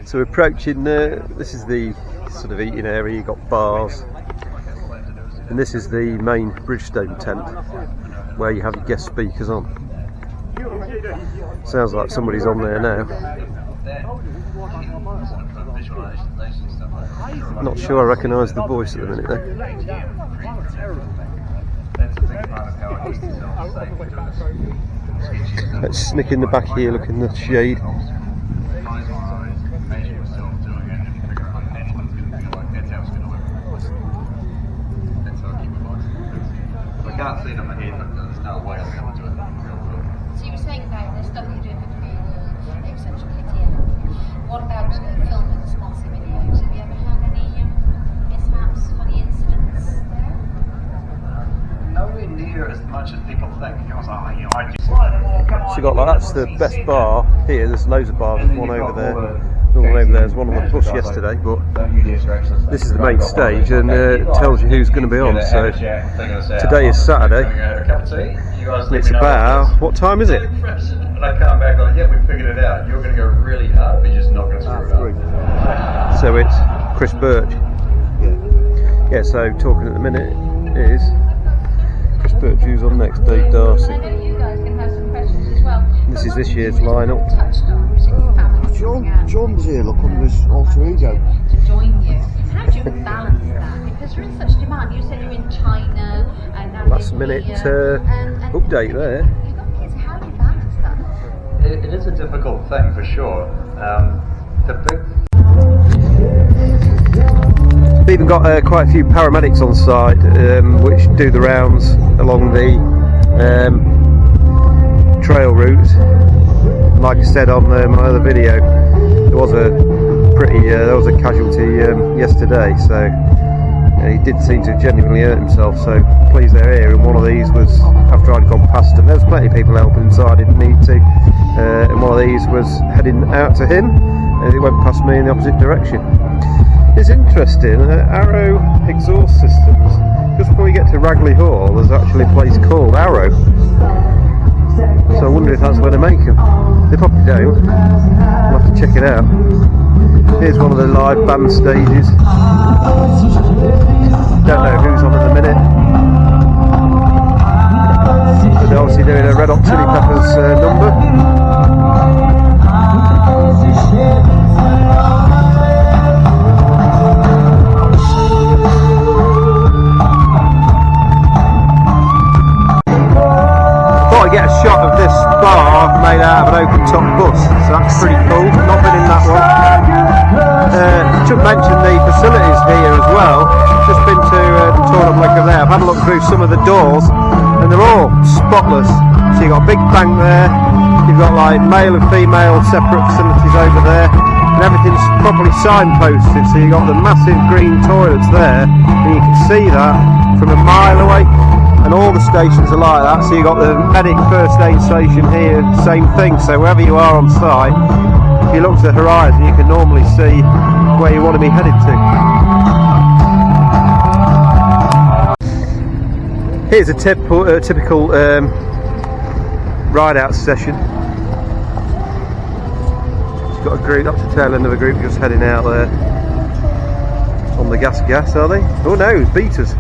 So we're approaching, this is the sort of eating area, you've got bars, and this is the main Bridgestone tent where you have your guest speakers on. Sounds like somebody's on there now. Not sure I recognise the voice at the minute though. Let's snick in the back here, look in the shade. I can't see it on my head, but there's no way I'm going to do it in the real world. So you were saying about the stuff you're doing with the exceptional KTM. What about filming the sponsor videos? Have you ever had any mishaps, funny incidents there? Nowhere near as much as people think. I was like, you know, I just... So you got like, that's the best bar here, there's loads of bars, there's one over there. One over there, there's one on the bus yesterday, but this is the main stage and it tells you who's going to be on. So today is Saturday, and it's about, what time is it? And I come back like, yeah, we figured it out. You're going to go really hard, but you're just not going to screw it up. So it's Chris Birch. Yeah, so talking at the minute is Chris Birch, who's on next, Dave Darcy. I know you guys can have some questions as well. This is this year's lineup. John's here, look, under his alter ego. To join you. How do you balance that? Because you're in such demand. You said you're in China and now Last minute update there. You've got kids. How do you balance that? It is a difficult thing for sure. We've even got quite a few paramedics on site which do the rounds along the trail routes. Like I said on my other video, there was a casualty yesterday, so he did seem to genuinely hurt himself, so pleased they're here. And one of these was after I'd gone past him. There was plenty of people helping, so I didn't need to, and one of these was heading out to him and it went past me in the opposite direction. It's interesting, Arrow exhaust systems, just before you get to Ragley Hall there's actually a place called Arrow. So I wonder if that's where they make them. They probably don't. I'll have to check it out. Here's one of the live band stages. Don't know who's on in a minute. But they're obviously doing a Red Hot Chili Peppers number. Get a shot of this bar made out of an open top bus, so that's pretty cool. Not been in that one. Should mention the facilities here as well. Just been to the tour of Liquor there. I've had a look through some of the doors and they're all spotless. So you've got a big bank there, you've got like male and female separate facilities over there, and everything's properly signposted, so you've got the massive green toilets there and you can see that from a mile away. And all the stations are like that, so you've got the medic first aid station here, same thing. So wherever you are on site, if you look to the horizon, you can normally see where you want to be headed to. Here's a typical ride-out session. You've got a group, that's the tail end of a group just heading out there on the gas, are they? Oh no, it's beaters.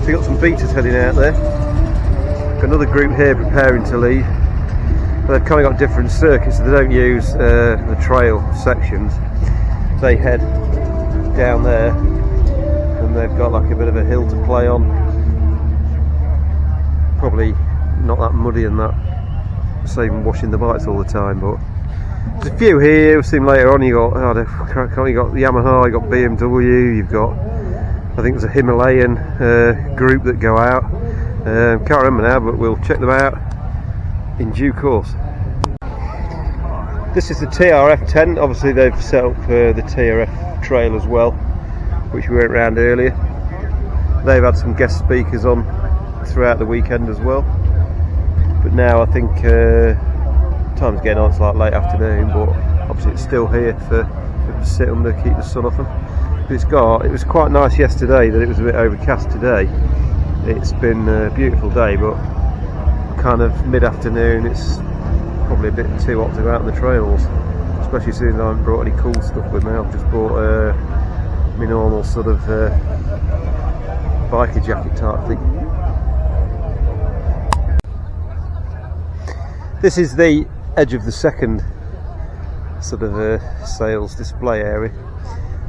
So you've got some beaters heading out there. Got another group here preparing to leave. But they've kind of got different circuits, so they don't use the trail sections. They head down there and they've got like a bit of a hill to play on. Probably not that muddy and that, saving washing the bikes all the time, but there's a few here. We'll see them later on. You got the Yamaha, you got BMW, you've got, I think there's a Himalayan group that go out. Can't remember now, but we'll check them out in due course. This is the TRF tent. Obviously they've set up the TRF trail as well, which we went round earlier. They've had some guest speakers on throughout the weekend as well. But now I think time's getting on, it's like late afternoon, but obviously it's still here for people to sit under, keep the sun off them. It was quite nice yesterday that it was a bit overcast today. It's been a beautiful day, but kind of mid-afternoon it's probably a bit too hot to go out on the trails, especially since I haven't brought any cool stuff with me. I've just brought my normal sort of biker jacket type thing. This is the edge of the second sort of sales display area.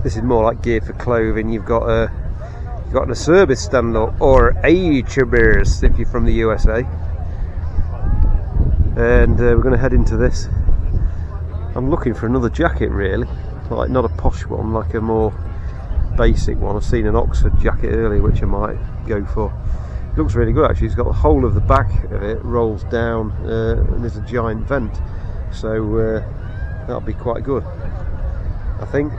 This is more like gear for clothing. You've got a service stand or HBRs if you're from the USA. And we're going to head into this. I'm looking for another jacket really, like not a posh one, like a more basic one. I've seen an Oxford jacket earlier which I might go for. It looks really good actually. It's got the whole of the back of it rolls down and there's a giant vent, so that'll be quite good, I think.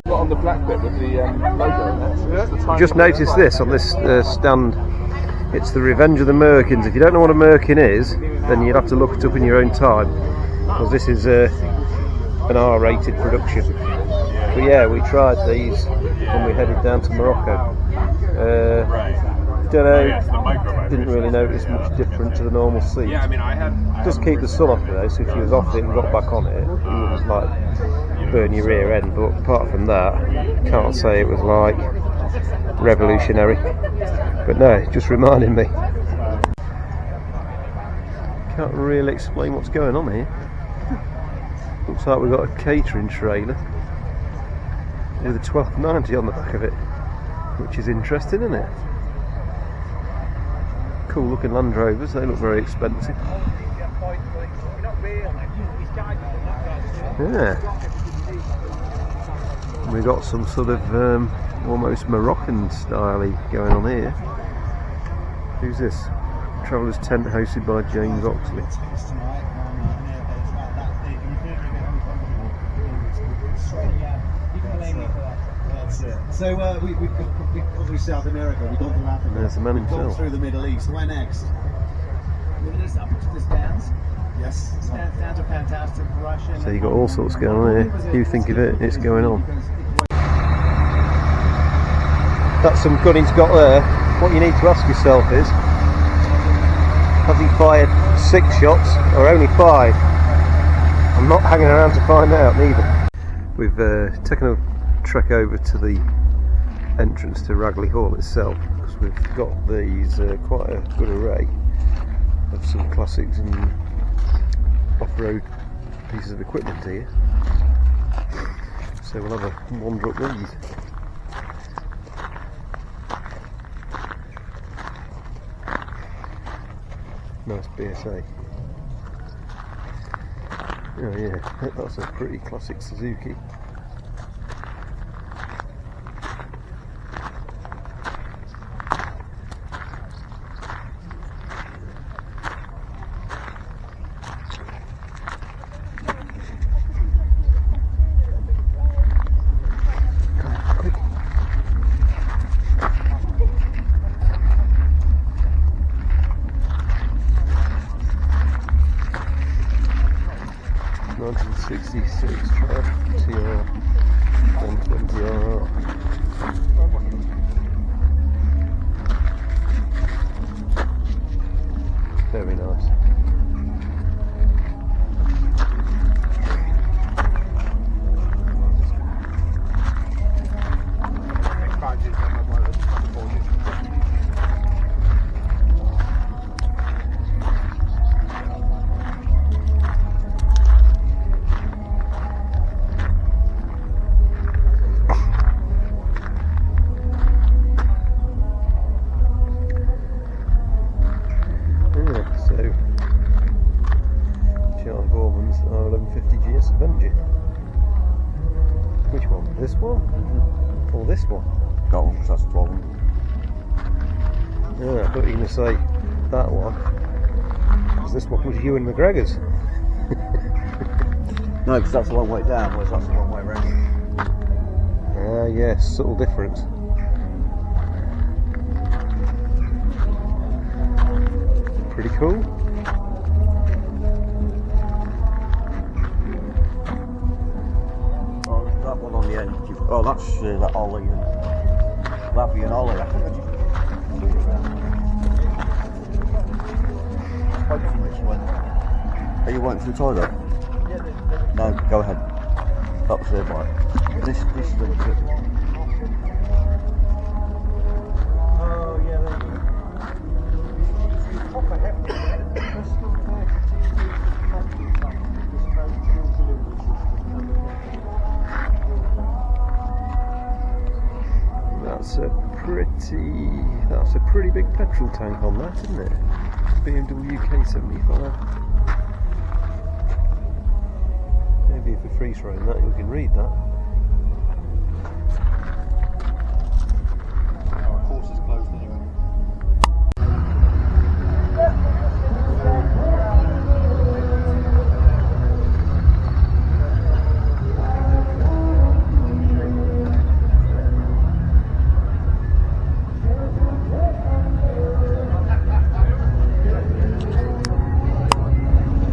On the black bit with the logo in there. Just noticed this on this stand. It's the Revenge of the Merkins. If you don't know what a Merkin is, then you'd have to look it up in your own time, because this is an R-rated production. But yeah, we tried these when we headed down to Morocco. Don't know, didn't really notice much different to the normal seat. Just keep the sun off it though, so if you was off it and got back on it, it wouldn't like burn your rear end. But apart from that, can't say it was like revolutionary. But no, it just reminded me. Can't really explain what's going on here. Looks like we've got a catering trailer with a 1290 on the back of it, which is interesting, isn't it? Cool looking Land Rovers, they look very expensive. Yeah. We've got some sort of almost Moroccan style going on here. Who's this? Traveller's Tent hosted by James Oxley. So we've gone through South America, we've gone through Africa, There's the man we've himself. gone through the Middle East. Where next? Middle East up to the stands. Yes. Stands are fantastic. Russian. So you've got all sorts going on here. You think of it, it's going on. That's some gun he's got there. What you need to ask yourself is, has he fired 6 shots or only 5? I'm not hanging around to find out neither. We've taken a trek over to the entrance to Ragley Hall itself, because we've got these quite a good array of some classics and off-road pieces of equipment here. So we'll have a wander up these. Nice BSA. Oh yeah, that's a pretty classic Suzuki. Quick. 1966 Trad TR 120R. Very nice. Which one? This one? Or this one? That one, that's 12. Yeah, I thought you were going to say that one, because this one was Ewan McGregor's. No, because that's a long way down, whereas that's a long way round. Ah, yes, subtle difference. Pretty cool. That one on the end. Oh, that's that Ollie and Lavi and Ollie. I think I just spoke to me, she went, are you waiting for the toilet? No, go ahead. Up there, mate. This street's it. Oh, yeah, there you That's a pretty big petrol tank on that, isn't it? BMW K75. Maybe if we freeze frame that, we can read that.